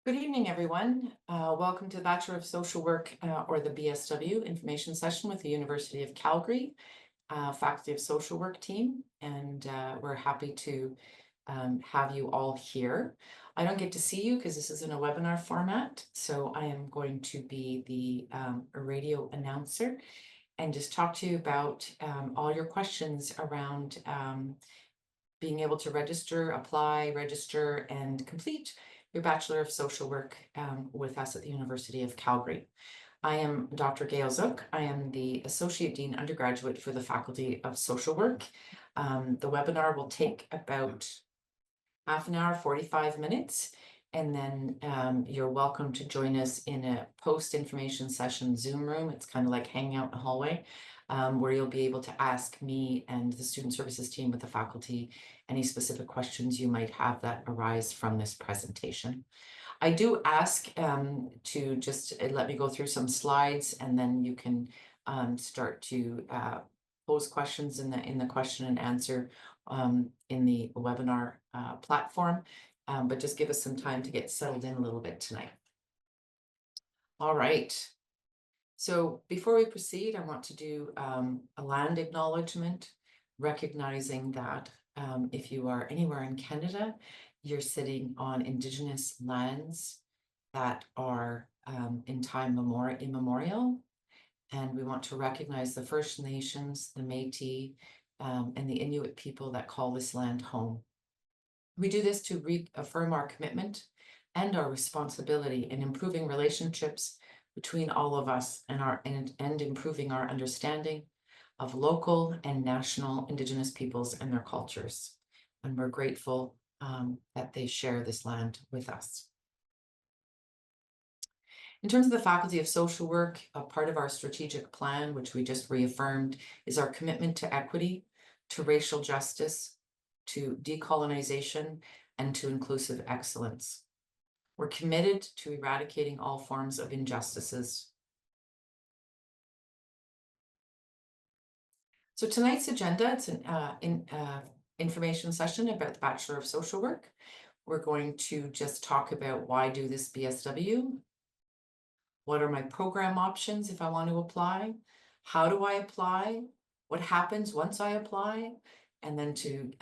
Good evening, everyone. Welcome to the Bachelor of Social Work or the BSW information session with the University of Calgary Faculty of Social Work team. And we're happy to have you all here. I don't get to see you because this is in a webinar format. So I am going to be the radio announcer and just talk to you about all your questions around being able to apply, register, and complete your Bachelor of Social Work with us at the University of Calgary. I am Dr. Gail Zook. I am the Associate Dean Undergraduate for the Faculty of Social Work. The webinar will take about half an hour, 45 minutes, and then you're welcome to join us in a post-information session Zoom room. It's kind of like hanging out in the hallway, where you'll be able to ask me and the student services team with the faculty any specific questions you might have that arise from this presentation. I do ask to just let me go through some slides, and then you can start to pose questions in the question and answer in the webinar platform, but just give us some time to get settled in a little bit tonight. All right. So before we proceed, I want to do a land acknowledgement, recognizing that if you are anywhere in Canada, you're sitting on Indigenous lands that are in time immemorial. And we want to recognize the First Nations, the Métis, and the Inuit people that call this land home. We do this to reaffirm our commitment and our responsibility in improving relationships between all of us and improving our understanding of local and national Indigenous peoples and their cultures. And we're grateful that they share this land with us. In terms of the Faculty of Social Work, a part of our strategic plan, which we just reaffirmed, is our commitment to equity, to racial justice, to decolonization, and to inclusive excellence. We're committed to eradicating all forms of injustices. So tonight's agenda, it's an information session about the Bachelor of Social Work. We're going to just talk about why do this BSW, what are my program options if I want to apply, how do I apply, what happens once I apply, and then to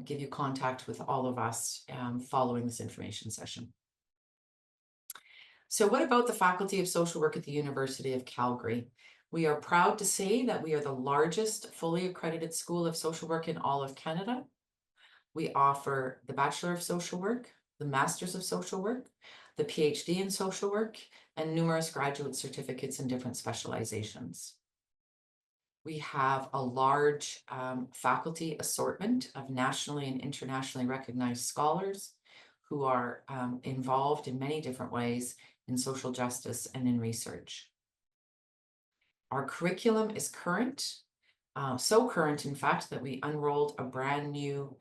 give you contact with all of us following this information session. So what about the Faculty of Social Work at the University of Calgary? We are proud to say that we are the largest fully accredited school of social work in all of Canada. We offer the Bachelor of Social Work, the Masters of Social Work, the PhD in Social Work, and numerous graduate certificates in different specializations. We have a large faculty assortment of nationally and internationally recognized scholars who are involved in many different ways in social justice and in research. Our curriculum is current, so current, in fact, that we unrolled a brand new,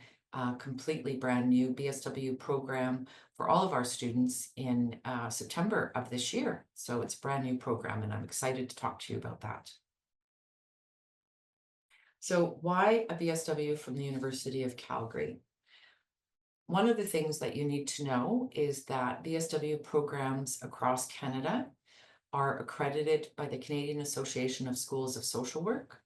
completely brand new BSW program for all of our students in September of this year. So it's a brand new program, and I'm excited to talk to you about that. So why a BSW from the University of Calgary? One of the things that you need to know is that BSW programs across Canada are accredited by the Canadian Association of Schools of Social Work,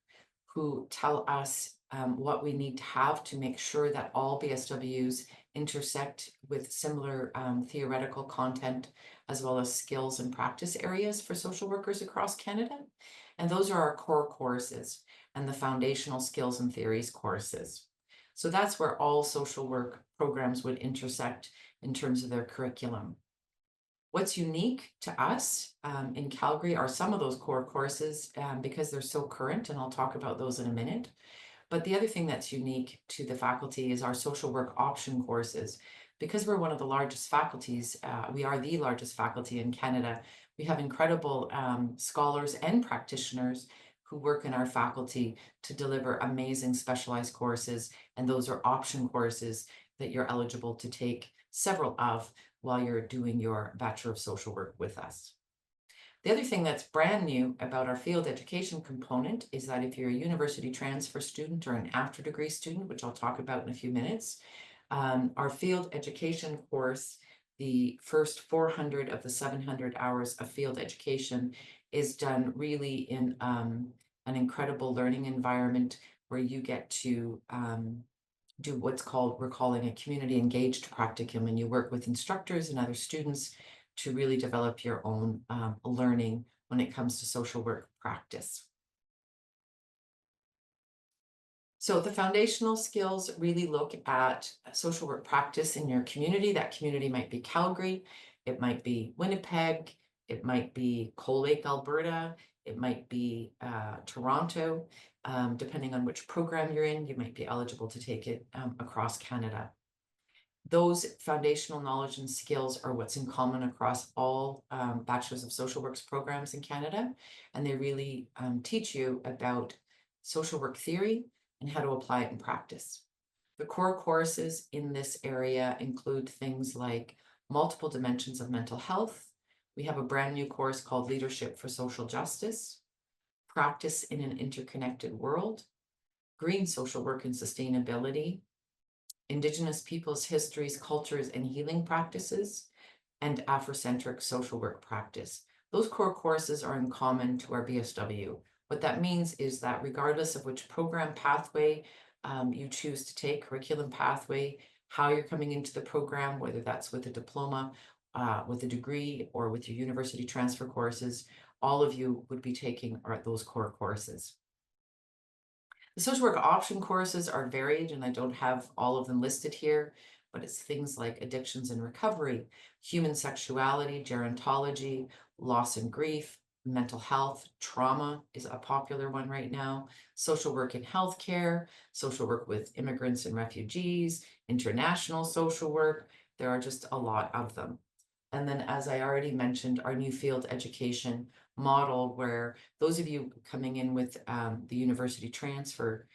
who tell us what we need to have to make sure that all BSWs intersect with similar theoretical content, as well as skills and practice areas for social workers across Canada. And those are our core courses and the foundational skills and theories courses. So that's where all social work programs would intersect in terms of their curriculum. What's unique to us in Calgary are some of those core courses because they're so current, and I'll talk about those in a minute. But the other thing that's unique to the faculty is our social work option courses. Because we're one of the largest faculties, we are the largest faculty in Canada. We have incredible scholars and practitioners who work in our faculty to deliver amazing specialized courses, and those are option courses that you're eligible to take several of while you're doing your Bachelor of Social Work with us. The other thing that's brand new about our field education component is that if you're a university transfer student or an after degree student, which I'll talk about in a few minutes, our field education course the first 400 of the 700 hours of field education is done really in an incredible learning environment where you get to do we're calling a community engaged practicum, and you work with instructors and other students to really develop your own learning when it comes to social work practice. So the foundational skills really look at social work practice in your community. That community might be Calgary, it might be Winnipeg, it might be Cold Lake, Alberta, it might be Toronto. Depending on which program you're in, you might be eligible to take it across Canada. Those foundational knowledge and skills are what's in common across all Bachelors of Social Works programs in Canada, and they really teach you about social work theory and how to apply it in practice. The core courses in this area include things like multiple dimensions of mental health. We have a brand new course called Leadership for Social Justice, Practice in an Interconnected World, Green Social Work and Sustainability, Indigenous Peoples' Histories, Cultures, and Healing Practices, and Afrocentric Social Work Practice. Those core courses are in common to our BSW. What that means is that regardless of which program pathway you choose to take, curriculum pathway, how you're coming into the program, whether that's with a diploma, with a degree, or with your university transfer courses, all of you would be taking those core courses. The social work option courses are varied, and I don't have all of them listed here, but it's things like addictions and recovery, human sexuality, gerontology, loss and grief, mental health, trauma is a popular one right now, social work in healthcare, social work with immigrants and refugees, international social work. There are just a lot of them. And then, as I already mentioned, our new field education model, where those of you coming in with the university transfer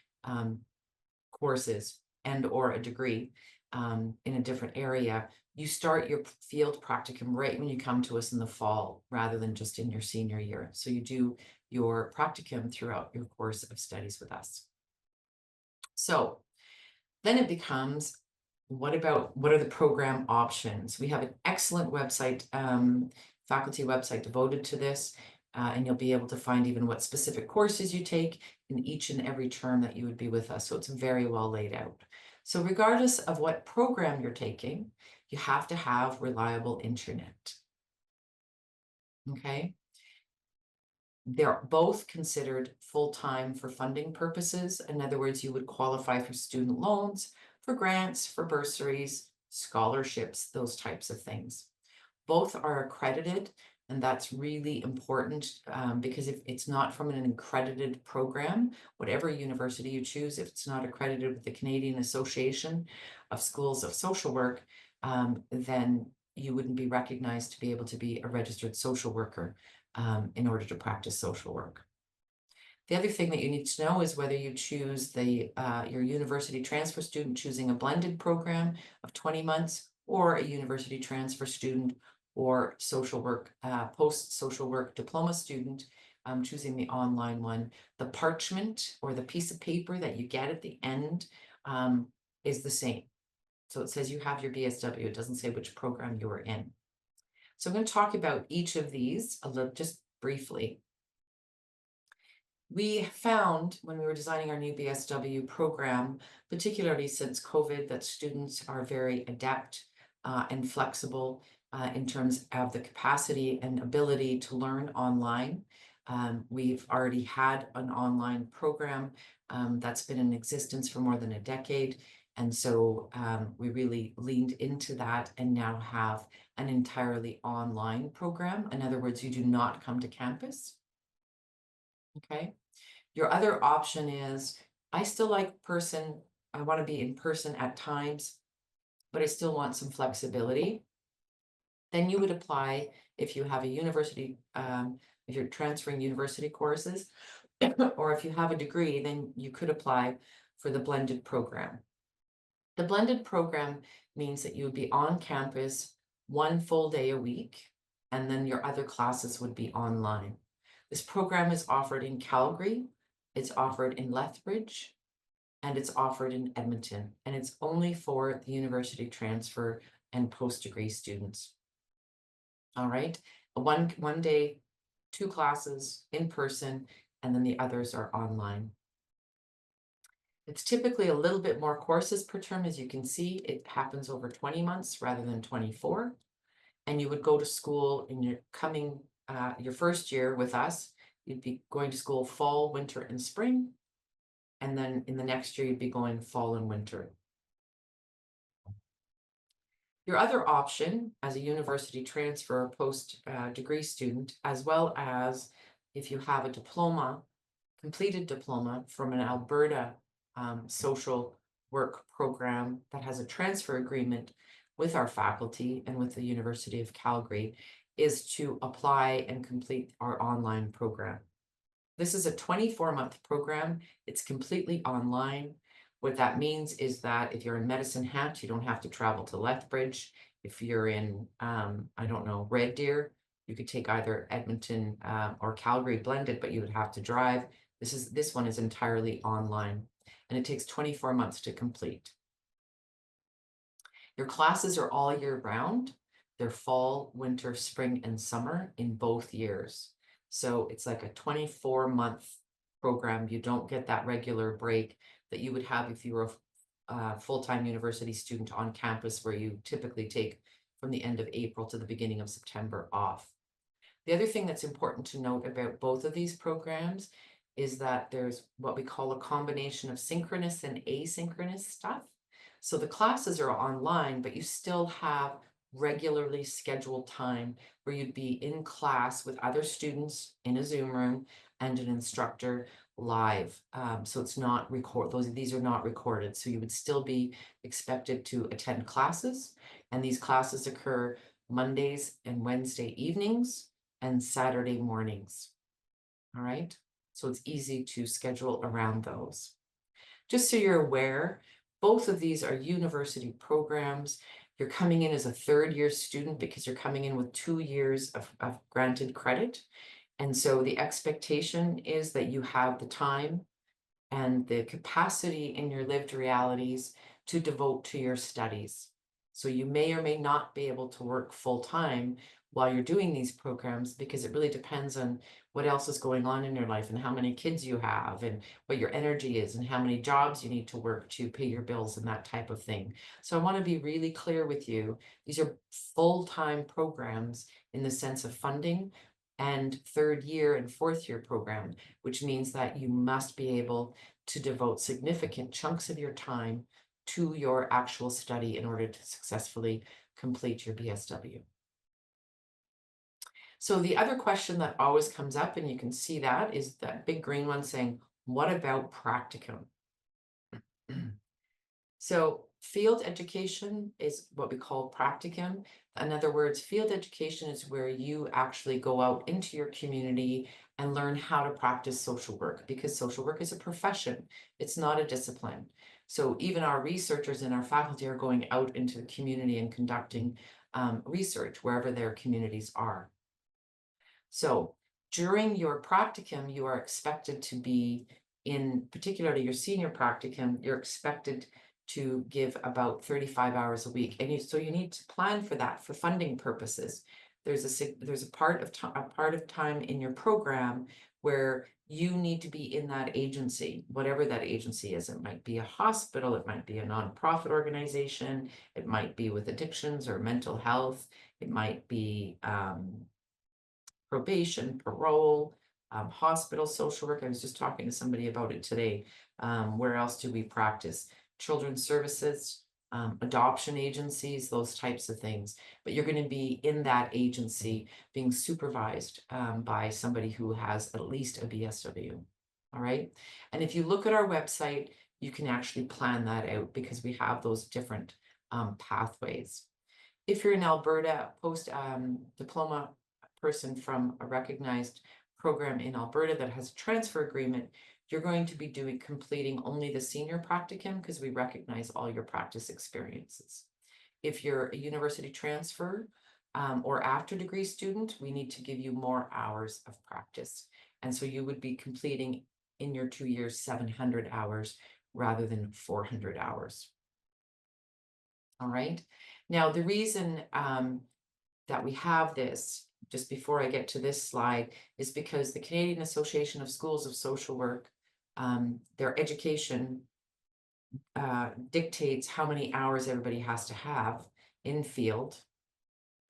courses and or a degree in a different area, you start your field practicum right when you come to us in the fall, rather than just in your senior year. So you do your practicum throughout your course of studies with us. So then it becomes, what are the program options? We have an excellent website, faculty website devoted to this, and you'll be able to find even what specific courses you take in each and every term that you would be with us. So it's very well laid out. So regardless of what program you're taking, you have to have reliable internet. Okay? They're both considered full-time for funding purposes. In other words, you would qualify for student loans, for grants, for bursaries, scholarships, those types of things. Both are accredited, and that's really important because if it's not from an accredited program, whatever university you choose, if it's not accredited with the Canadian Association of Schools of Social Work, then you wouldn't be recognized to be able to be a registered social worker in order to practice social work. The other thing that you need to know is whether you choose your university transfer student choosing a blended program of 20 months or a university transfer student or social work, post-social work diploma student choosing the online one. The parchment or the piece of paper that you get at the end is the same. So it says you have your BSW. It doesn't say which program you were in. So I'm going to talk about each of these a little, just briefly. We found when we were designing our new BSW program, particularly since COVID, that students are very adept and flexible in terms of the capacity and ability to learn online. We've already had an online program that's been in existence for more than a decade. And so we really leaned into that and now have an entirely online program. In other words, you do not come to campus. Okay. Your other option is, I still like I want to be in person at times, but I still want some flexibility. Then you would apply if you have a university, if you're transferring university courses, or if you have a degree, then you could apply for the blended program. The blended program means that you would be on campus one full day a week, and then your other classes would be online. This program is offered in Calgary, it's offered in Lethbridge, and it's offered in Edmonton, and it's only for the university transfer and post-degree students. All right, one day, 2 classes in person, and then the others are online. It's typically a little bit more courses per term. As you can see, it happens over 20 months rather than 24. And you would go to school in your first year with us. You'd be going to school fall, winter, and spring. And then in the next year, you'd be going fall and winter. Your other option as a university transfer or post-degree student, as well as if you have a diploma, completed diploma from an Alberta social work program that has a transfer agreement with our faculty and with the University of Calgary, is to apply and complete our online program. This is a 24-month program. It's completely online. What that means is that if you're in Medicine Hat, you don't have to travel to Lethbridge. If you're in, I don't know, Red Deer, you could take either Edmonton or Calgary blended, but you would have to drive. This one is entirely online, and it takes 24 months to complete. Your classes are all year round. They're fall, winter, spring, and summer in both years. So it's like a 24-month program. You don't get that regular break that you would have if you were a full-time university student on campus, where you typically take from the end of April to the beginning of September off. The other thing that's important to note about both of these programs is that there's what we call a combination of synchronous and asynchronous stuff. So the classes are online, but you still have regularly scheduled time where you'd be in class with other students in a Zoom room and an instructor live. So it's not these are not recorded. So you would still be expected to attend classes, and these classes occur Mondays and Wednesday evenings and Saturday mornings. All right, so it's easy to schedule around those. Just so you're aware, both of these are university programs. You're coming in as a third-year student because you're coming in with 2 years of granted credit. And so the expectation is that you have the time and the capacity in your lived realities to devote to your studies. So you may or may not be able to work full-time while you're doing these programs, because it really depends on what else is going on in your life and how many kids you have and what your energy is and how many jobs you need to work to pay your bills and that type of thing. So I want to be really clear with you. These are full-time programs in the sense of funding, and third year and fourth year program, which means that you must be able to devote significant chunks of your time to your actual study in order to successfully complete your BSW. So the other question that always comes up, and you can see that, is that big green one saying, what about practicum? So field education is what we call practicum. In other words, field education is where you actually go out into your community and learn how to practice social work, because social work is a profession. It's not a discipline. So even our researchers and our faculty are going out into the community and conducting research wherever their communities are. So during your practicum, you are expected to be, in particularly your senior practicum, you're expected to give about 35 hours a week. And so you need to plan for that for funding purposes. There's a part of time in your program where you need to be in that agency, whatever that agency is. It might be a hospital, it might be a nonprofit organization, it might be with addictions or mental health, it might be probation, parole, hospital social work. I was just talking to somebody about it today. Where else do we practice? Children's services, adoption agencies, those types of things. But you're going to be in that agency being supervised by somebody who has at least a BSW. All right. And if you look at our website, you can actually plan that out, because we have those different pathways. If you're in Alberta, post diploma person from a recognized program in Alberta that has a transfer agreement, you're going to be completing only the senior practicum, because we recognize all your practice experiences. If you're a university transfer or after degree student, we need to give you more hours of practice. And so you would be completing in your 2 years 700 hours rather than 400 hours. All right. Now, the reason that we have this, just before I get to this slide, is because the Canadian Association of Schools of Social Work, their education dictates how many hours everybody has to have in field.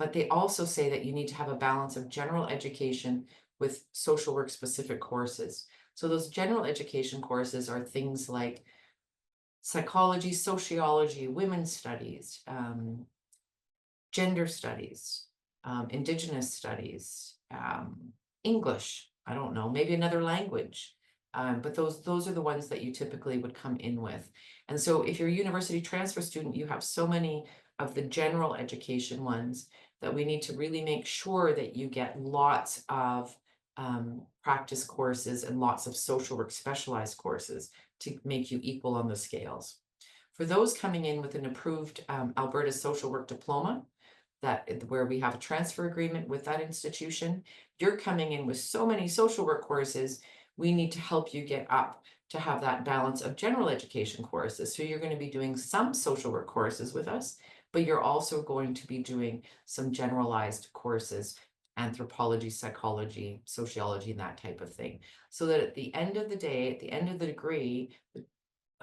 But they also say that you need to have a balance of general education with social work specific courses. So those general education courses are things like psychology, sociology, women's studies, gender studies, Indigenous studies, English, I don't know, maybe another language. But those are the ones that you typically would come in with. And so if you're a university transfer student, you have so many of the general education ones that we need to really make sure that you get lots of practice courses and lots of social work specialized courses to make you equal on the scales. For those coming in with an approved Alberta social work diploma, where we have a transfer agreement with that institution, you're coming in with so many social work courses, we need to help you get up to have that balance of general education courses. So you're going to be doing some social work courses with us, but you're also going to be doing some generalized courses, anthropology, psychology, sociology, and that type of thing. So that at the end of the day, at the end of the degree,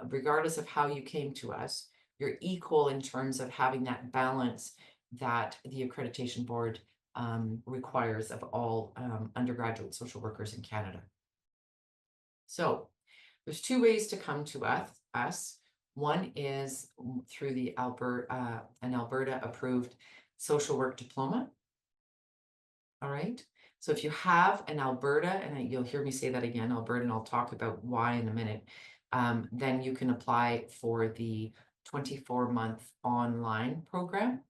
regardless of how you came to us, you're equal in terms of having that balance that the accreditation board requires of all undergraduate social workers in Canada. So there's two ways to come to us. One is through the an Alberta approved social work diploma. All right. So if you have an Alberta, and you'll hear me say that again, Alberta, and I'll talk about why in a minute, then you can apply for the 24-month online program.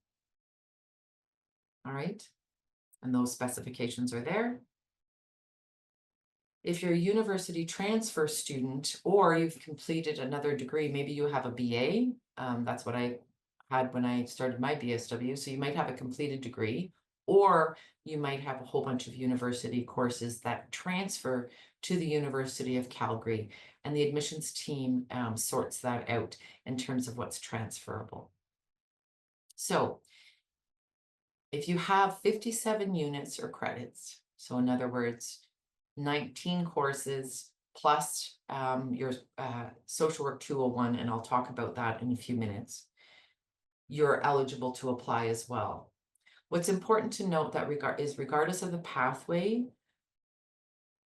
All right. And those specifications are there. If you're a university transfer student or you've completed another degree, maybe you have a BA, that's what I had when I started my BSW. So you might have a completed degree, or you might have a whole bunch of university courses that transfer to the University of Calgary, and the admissions team sorts that out in terms of what's transferable. So if you have 57 units or credits, so in other words, 19 courses plus your social work 201, and I'll talk about that in a few minutes, you're eligible to apply as well. What's important to note that regardless of the pathway,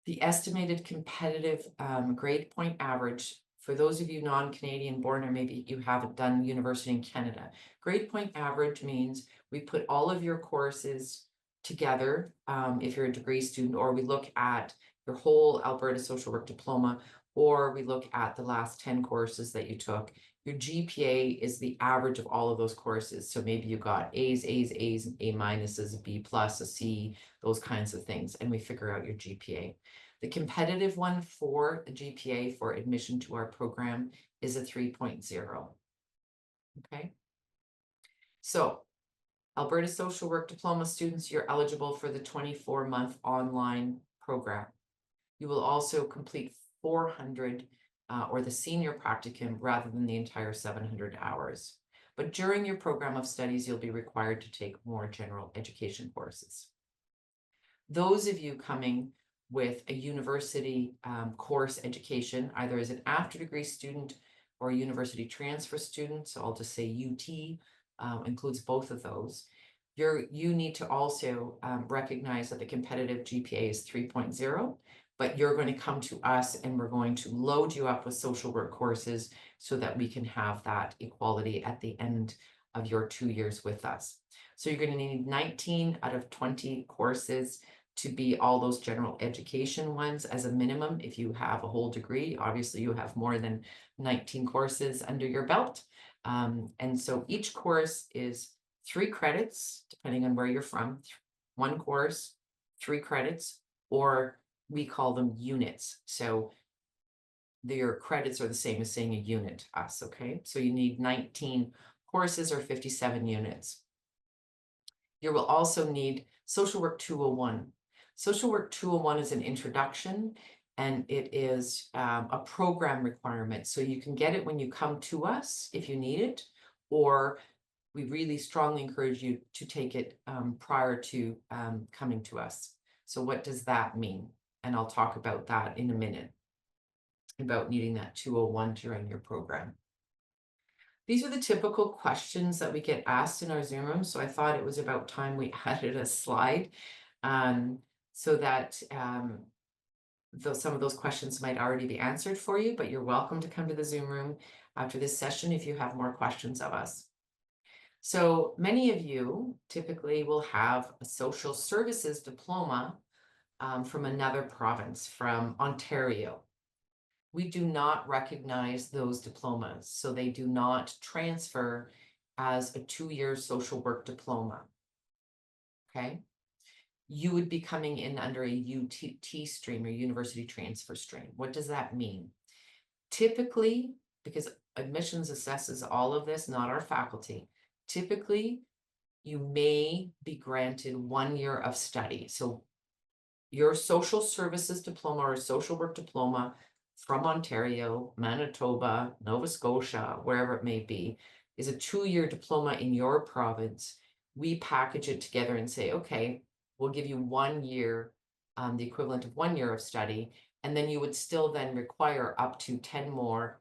the estimated competitive grade point average, for those of you non-Canadian born, or maybe you haven't done university in Canada, grade point average means we put all of your courses together if you're a degree student, or we look at your whole Alberta social work diploma, or we look at the last 10 courses that you took. Your GPA is the average of all of those courses. So maybe you got A's, A minuses, a B plus, a C, those kinds of things, and we figure out your GPA. The competitive one for the GPA for admission to our program is a 3.0. Okay. So Alberta social work diploma students, you're eligible for the 24-month online program. You will also complete 400 or the senior practicum rather than the entire 700 hours. But during your program of studies, you'll be required to take more general education courses. Those of you coming with a university course education, either as an after-degree student or a university transfer student, so I'll just say UT includes both of those, you need to also recognize that the competitive GPA is 3.0, but you're going to come to us and we're going to load you up with social work courses so that we can have that equality at the end of your 2 years with us. So you're going to need 19 out of 20 courses to be all those general education ones as a minimum. If you have a whole degree, obviously you have more than 19 courses under your belt. And so each course is 3 credits, depending on where you're from, 1 course, 3 credits, or we call them units. So your credits are the same as saying a unit to us, okay? So you need 19 courses or 57 units. You will also need Social Work 201. Social Work 201 is an introduction, and it is a program requirement. So you can get it when you come to us if you need it, or we really strongly encourage you to take it prior to coming to us. So what does that mean? And I'll talk about that in a minute, about needing that 201 during your program. These are the typical questions that we get asked in our Zoom room, so I thought it was about time we added a slide so that some of those questions might already be answered for you, but you're welcome to come to the Zoom room after this session if you have more questions of us. So many of you typically will have a social services diploma from another province, from Ontario. We do not recognize those diplomas, so they do not transfer as a 2-year social work diploma, okay? You would be coming in under a UT stream, or university transfer stream. What does that mean? Typically, because admissions assesses all of this, not our faculty, typically you may be granted 1 year of study. So your social services diploma or social work diploma from Ontario, Manitoba, Nova Scotia, wherever it may be, is a 2-year diploma in your province. We package it together and say, okay, we'll give you 1 year, the equivalent of 1 year of study, and then you would still then require up to 10 more,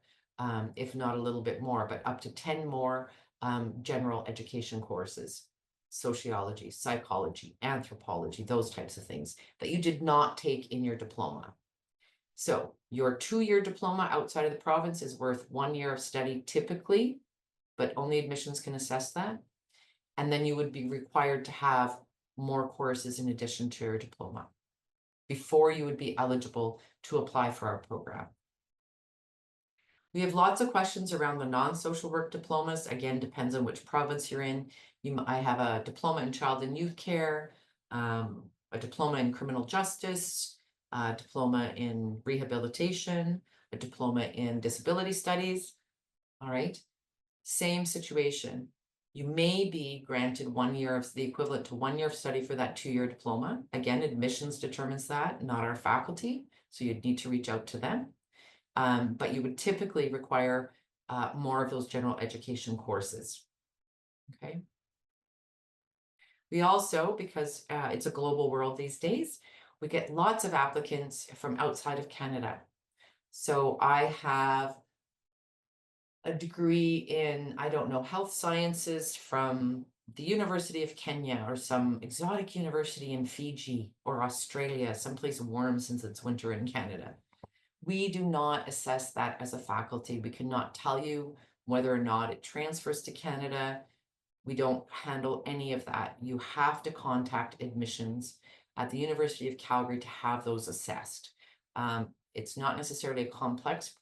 if not a little bit more, but up to 10 more general education courses, sociology, psychology, anthropology, those types of things that you did not take in your diploma. So your 2-year diploma outside of the province is worth 1 year of study typically, but only admissions can assess that. And then you would be required to have more courses in addition to your diploma before you would be eligible to apply for our program. We have lots of questions around the non-social work diplomas. Again, depends on which province you're in. I have a diploma in child and youth care, a diploma in criminal justice, a diploma in rehabilitation, a diploma in disability studies. All right, same situation. You may be granted 1 year of the equivalent to 1 year of study for that 2-year diploma. Again, admissions determines that, not our faculty. So you'd need to reach out to them. But you would typically require more of those general education courses. Okay. We also, because it's a global world these days, we get lots of applicants from outside of Canada. So I have a degree in, I don't know, health sciences from the University of Kenya, or some exotic university in Fiji or Australia, someplace warm since it's winter in Canada. We do not assess that as a faculty. We cannot tell you whether or not it transfers to Canada. We don't handle any of that. You have to contact admissions at the University of Calgary to have those assessed. It's not necessarily a complex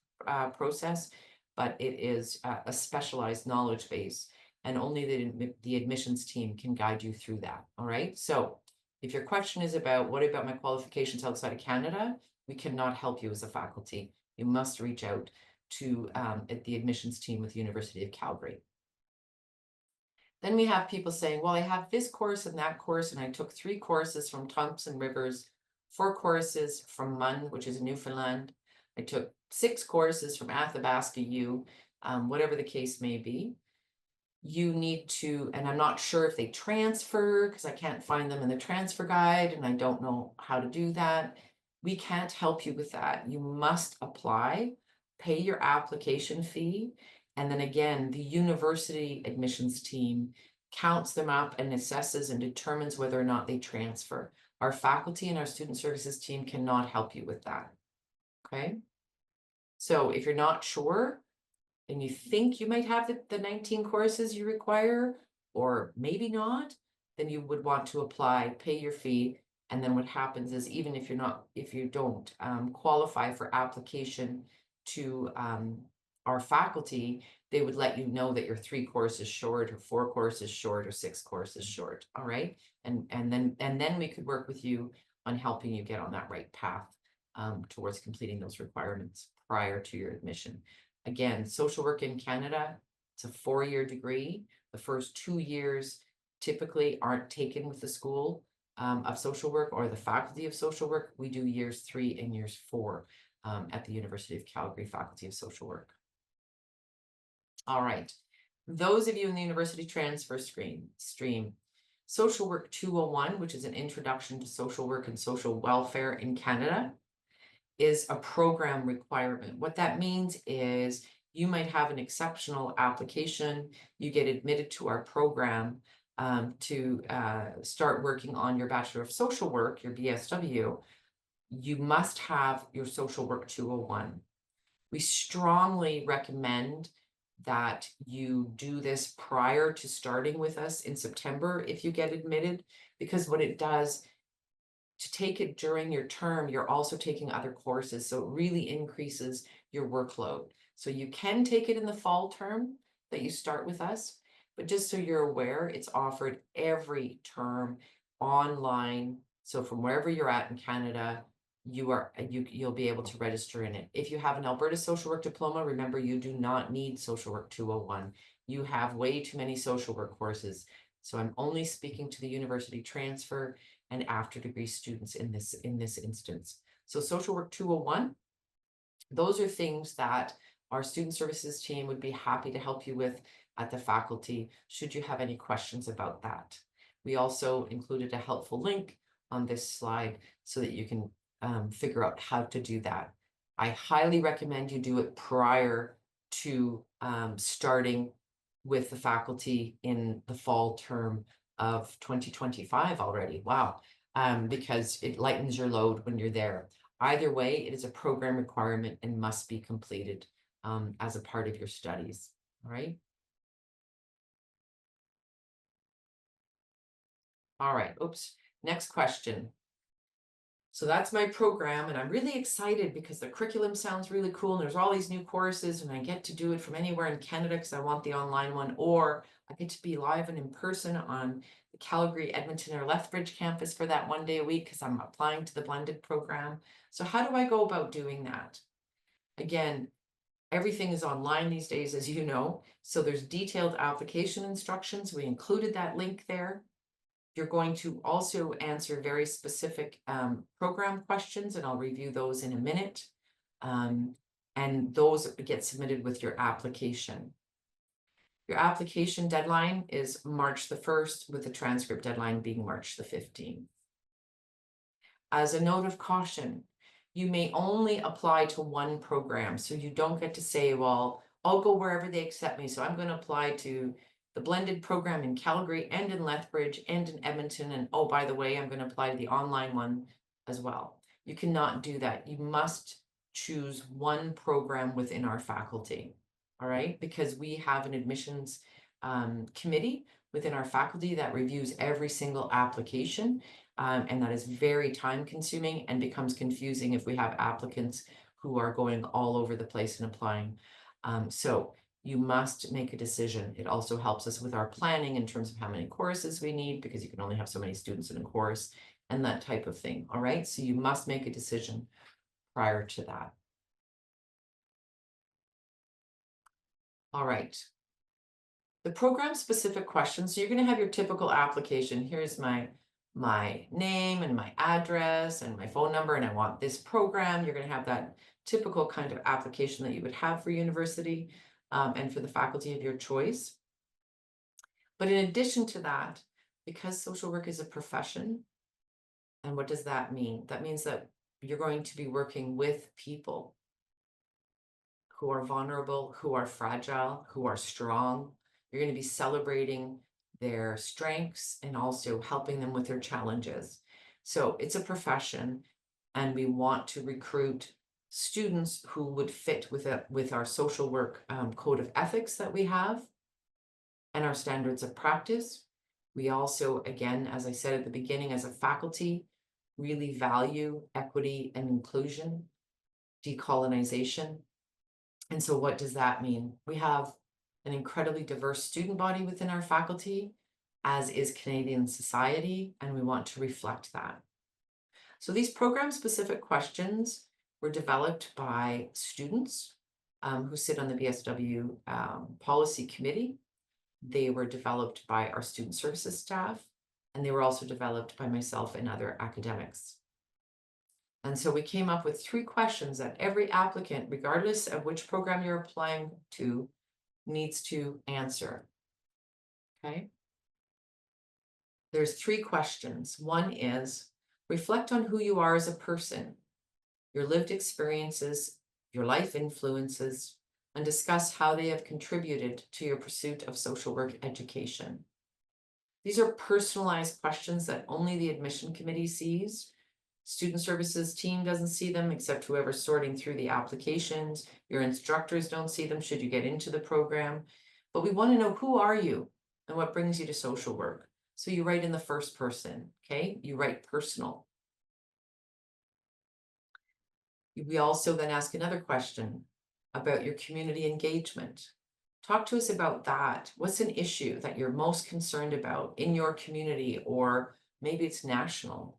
process, but it is a specialized knowledge base, and only the admissions team can guide you through that. All right. So if your question is about what about my qualifications outside of Canada, we cannot help you as a faculty. You must reach out to the admissions team with the University of Calgary. Then we have people saying, well, I have this course and that course, and I took 3 courses from Thompson Rivers, 4 courses from MUN, which is in Newfoundland. I took 6 courses from Athabasca U, whatever the case may be. You need to, and I'm not sure if they transfer because I can't find them in the transfer guide and I don't know how to do that. We can't help you with that. You must apply, pay your application fee, and then again, the university admissions team counts them up and assesses and determines whether or not they transfer. Our faculty and our student services team cannot help you with that. Okay. So if you're not sure and you think you might have the 19 courses you require, or maybe not, then you would want to apply, pay your fee. And then what happens is, even if you don't qualify for application to our faculty, they would let you know that you're 3 courses short, or 4 courses short, or 6 courses short. All right. And then we could work with you on helping you get on that right path towards completing those requirements prior to your admission. Again, social work in Canada, it's a 4-year degree. The first 2 years typically aren't taken with the School of Social Work or the Faculty of Social Work. We do years 3 and years 4 at the University of Calgary Faculty of Social Work. All right. Those of you in the university transfer stream, Social Work 201, which is an introduction to social work and social welfare in Canada, is a program requirement. What that means is you might have an exceptional application, you get admitted to our program to start working on your Bachelor of Social Work, your BSW. You must have your Social Work 201. We strongly recommend that you do this prior to starting with us in September if you get admitted, because what it does, to take it during your term, you're also taking other courses, so it really increases your workload. So you can take it in the fall term that you start with us, but just so you're aware, it's offered every term online. So from wherever you're at in Canada, you'll be able to register in it. If you have an Alberta social work diploma, remember you do not need Social Work 201. You have way too many social work courses. So I'm only speaking to the university transfer and after degree students in this instance. So Social Work 201, those are things that our student services team would be happy to help you with at the faculty, should you have any questions about that. We also included a helpful link on this slide so that you can figure out how to do that. I highly recommend you do it prior to starting with the faculty in the fall term of 2025 already. Wow. Because it lightens your load when you're there. Either way, it is a program requirement and must be completed as a part of your studies. All right. All right. Oops. Next question. So that's my program, and I'm really excited because the curriculum sounds really cool, and there's all these new courses, and I get to do it from anywhere in Canada because I want the online one, or I get to be live and in person on the Calgary, Edmonton, or Lethbridge campus for that 1 day a week because I'm applying to the blended program. So how do I go about doing that? Again, everything is online these days, as you know, so there's detailed application instructions. We included that link there. You're going to also answer very specific program questions, and I'll review those in a minute. And those get submitted with your application. Your application deadline is March the 1st, with the transcript deadline being March the 15th. As a note of caution, you may only apply to one program, so you don't get to say, well, I'll go wherever they accept me, so I'm going to apply to the blended program in Calgary and in Lethbridge and in Edmonton, and oh, by the way, I'm going to apply to the online one as well. You cannot do that. You must choose one program within our faculty, all right? Because we have an admissions committee within our faculty that reviews every single application, and that is very time consuming and becomes confusing if we have applicants who are going all over the place and applying. So you must make a decision. It also helps us with our planning in terms of how many courses we need, because you can only have so many students in a course and that type of thing. All right, so you must make a decision prior to that. All right. The program specific questions. So you're going to have your typical application. Here's my name and my address and my phone number, and I want this program. You're going to have that typical kind of application that you would have for university and for the faculty of your choice. But in addition to that, because social work is a profession, and what does that mean? That means that you're going to be working with people who are vulnerable, who are fragile, who are strong. You're going to be celebrating their strengths and also helping them with their challenges. So it's a profession, and we want to recruit students who would fit with our social work code of ethics that we have and our standards of practice. We also, again, as I said at the beginning, as a faculty, really value equity and inclusion, decolonization. And so what does that mean? We have an incredibly diverse student body within our faculty, as is Canadian society, and we want to reflect that. So these program-specific questions were developed by students who sit on the BSW policy committee. They were developed by our student services staff, and they were also developed by myself and other academics. And so we came up with 3 questions that every applicant, regardless of which program you're applying to, needs to answer. Okay. There's 3 questions. One is, reflect on who you are as a person, your lived experiences, your life influences, and discuss how they have contributed to your pursuit of social work education. These are personalized questions that only the admission committee sees. Student services team doesn't see them except whoever's sorting through the applications. Your instructors don't see them should you get into the program. But we want to know, who are you and what brings you to social work? So you write in the first person, okay? You write personal. We also then ask another question about your community engagement. Talk to us about that. What's an issue that you're most concerned about in your community, or maybe it's national?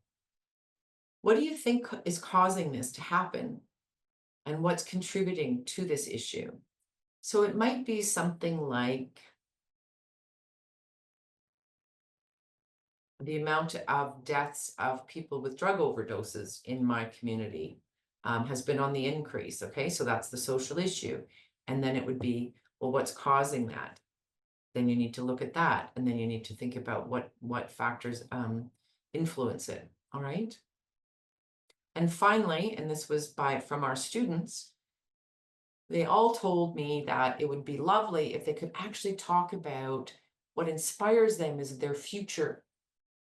What do you think is causing this to happen, and what's contributing to this issue? So it might be something like the amount of deaths of people with drug overdoses in my community has been on the increase. Okay, so that's the social issue. And then it would be, well, what's causing that? Then you need to look at that, and then you need to think about what factors influence it. All right. And finally, and this was from our students, they all told me that it would be lovely if they could actually talk about what inspires them is their future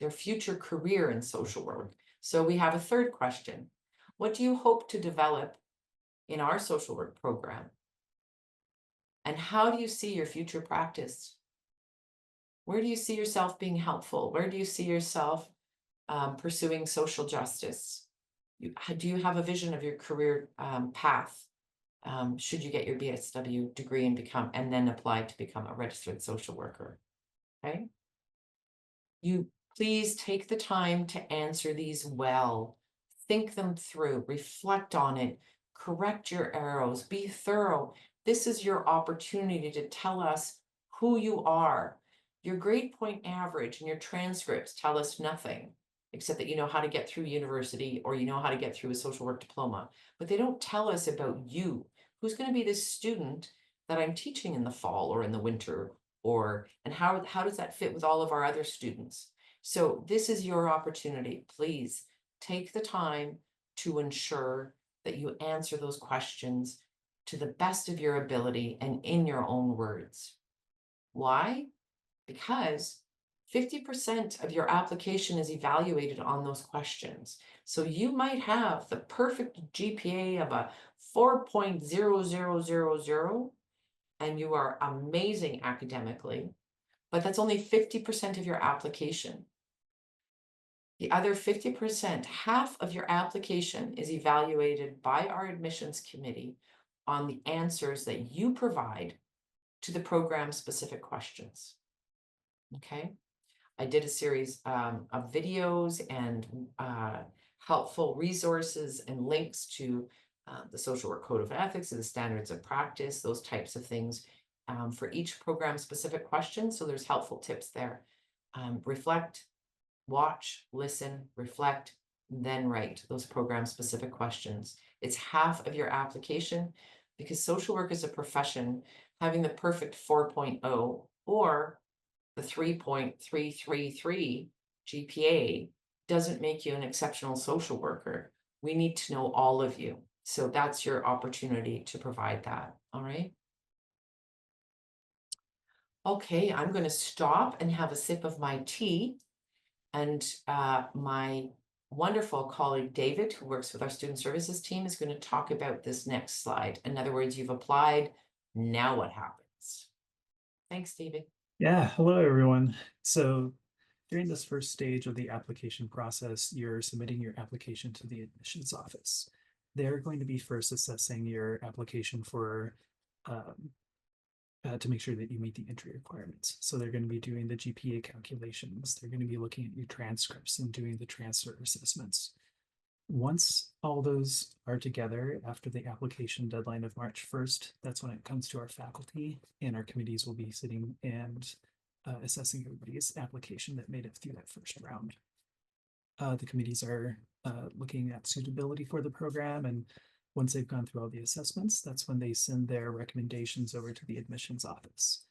career in social work. So we have a third question. What do you hope to develop in our social work program? And how do you see your future practice? Where do you see yourself being helpful? Where do you see yourself pursuing social justice? Do you have a vision of your career path? Should you get your BSW degree and then apply to become a registered social worker? Okay. You please take the time to answer these well. Think them through, reflect on it, correct your arrows, be thorough. This is your opportunity to tell us who you are. Your grade point average and your transcripts tell us nothing, except that you know how to get through university or you know how to get through a social work diploma. But they don't tell us about you. Who's going to be this student that I'm teaching in the fall or in the winter? And how does that fit with all of our other students? So this is your opportunity. Please take the time to ensure that you answer those questions to the best of your ability and in your own words. Why? Because 50% of your application is evaluated on those questions. So you might have the perfect GPA of a 4.0000, and you are amazing academically, but that's only 50% of your application. The other 50%, half of your application, is evaluated by our admissions committee on the answers that you provide to the program-specific questions. Okay, I did a series of videos and helpful resources and links to the Social Work Code of Ethics and the Standards of Practice, those types of things for each program-specific question. So there's helpful tips there. Reflect, watch, listen, reflect, then write those program-specific questions. It's half of your application, because social work is a profession. Having the perfect 4.0 or the 3.333 GPA doesn't make you an exceptional social worker. We need to know all of you. So that's your opportunity to provide that. All right. Okay, I'm going to stop and have a sip of my tea. And my wonderful colleague, David, who works with our student services team, is going to talk about this next slide. In other words, you've applied. Now what happens? Thanks, David. Yeah, hello everyone. So during this first stage of the application process, you're submitting your application to the admissions office. They're going to be first assessing your application for to make sure that you meet the entry requirements. So they're going to be doing the GPA calculations. They're going to be looking at your transcripts and doing the transfer assessments. Once all those are together after the application deadline of March 1st, that's when it comes to our faculty, and our committees will be sitting and assessing everybody's application that made it through that first round. The committees are looking at suitability for the program and Once they've gone through all the assessments, that's when they send their recommendations over to the admissions office.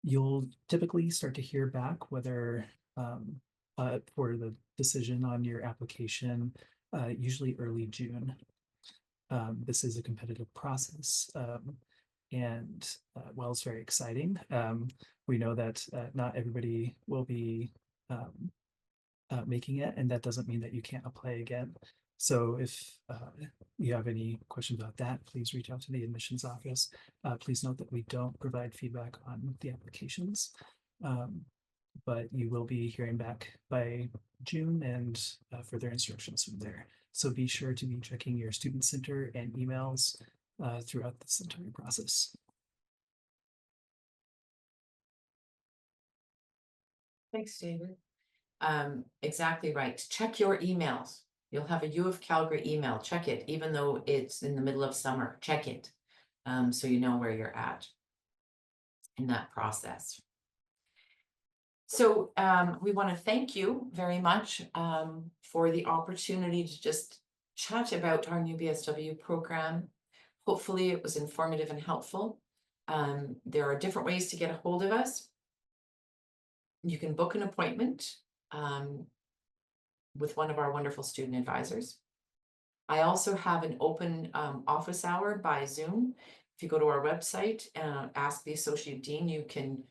You'll typically start to hear back whether for the decision on your application, usually early June. This is a competitive process. And while it's very exciting, we know that not everybody will be making it, and that doesn't mean that you can't apply again. So if you have any questions about that, please reach out to the admissions office. Please note that we don't provide feedback on the applications, but you will be hearing back by June and further instructions from there. So be sure to be checking your student center and emails throughout this entire process. Thanks, David. Exactly right. Check your emails. You'll have a U of Calgary email. Check it, even though it's in the middle of summer. Check it, so you know where you're at in that process. So we want to thank you very much for the opportunity to just chat about our new BSW program. Hopefully it was informative and helpful. There are different ways to get a hold of us. You can book an appointment with one of our wonderful student advisors. I also have an open office hour by Zoom. If you go to our website and ask the associate dean, you can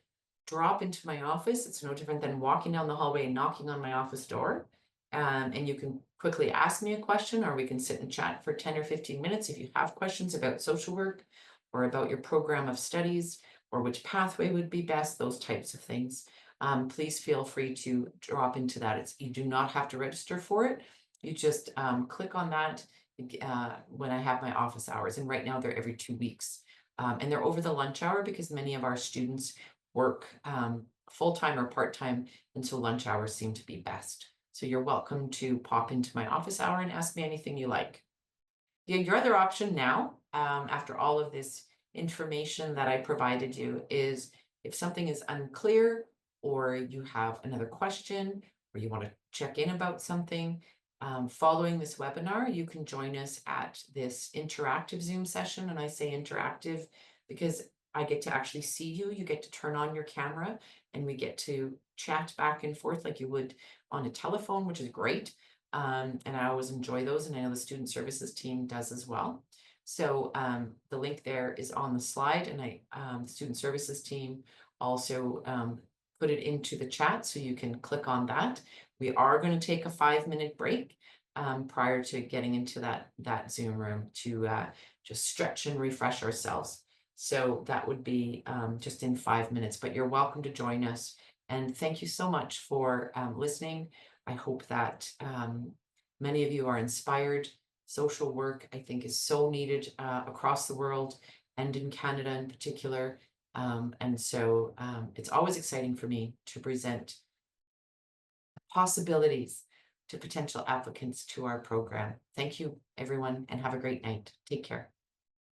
drop into my office. It's no different than walking down the hallway and knocking on my office door. And you can quickly ask me a question, or we can sit and chat for 10 or 15 minutes if you have questions about social work or about your program of studies or which pathway would be best, those types of things. Please feel free to drop into that. You do not have to register for it. You just click on that when I have my office hours. And right now they're every 2 weeks. And they're over the lunch hour because many of our students work full-time or part-time, and so lunch hours seem to be best. So you're welcome to pop into my office hour and ask me anything you like. Your other option now, after all of this information that I provided you, is if something is unclear or you have another question or you want to check in about something, following this webinar, you can join us at this interactive Zoom session. And I say interactive because I get to actually see you. You get to turn on your camera and we get to chat back and forth like you would on a telephone, which is great. And I always enjoy those, and I know the student services team does as well. So the link there is on the slide, and the student services team also put it into the chat, so you can click on that. We are going to take a 5-minute break prior to getting into that Zoom room to just stretch and refresh ourselves. So that would be just in 5 minutes, but you're welcome to join us. And thank you so much for listening. I hope that many of you are inspired. Social work, I think, is so needed across the world and in Canada in particular. And so it's always exciting for me to present possibilities to potential applicants to our program. Thank you, everyone, and have a great night. Take care.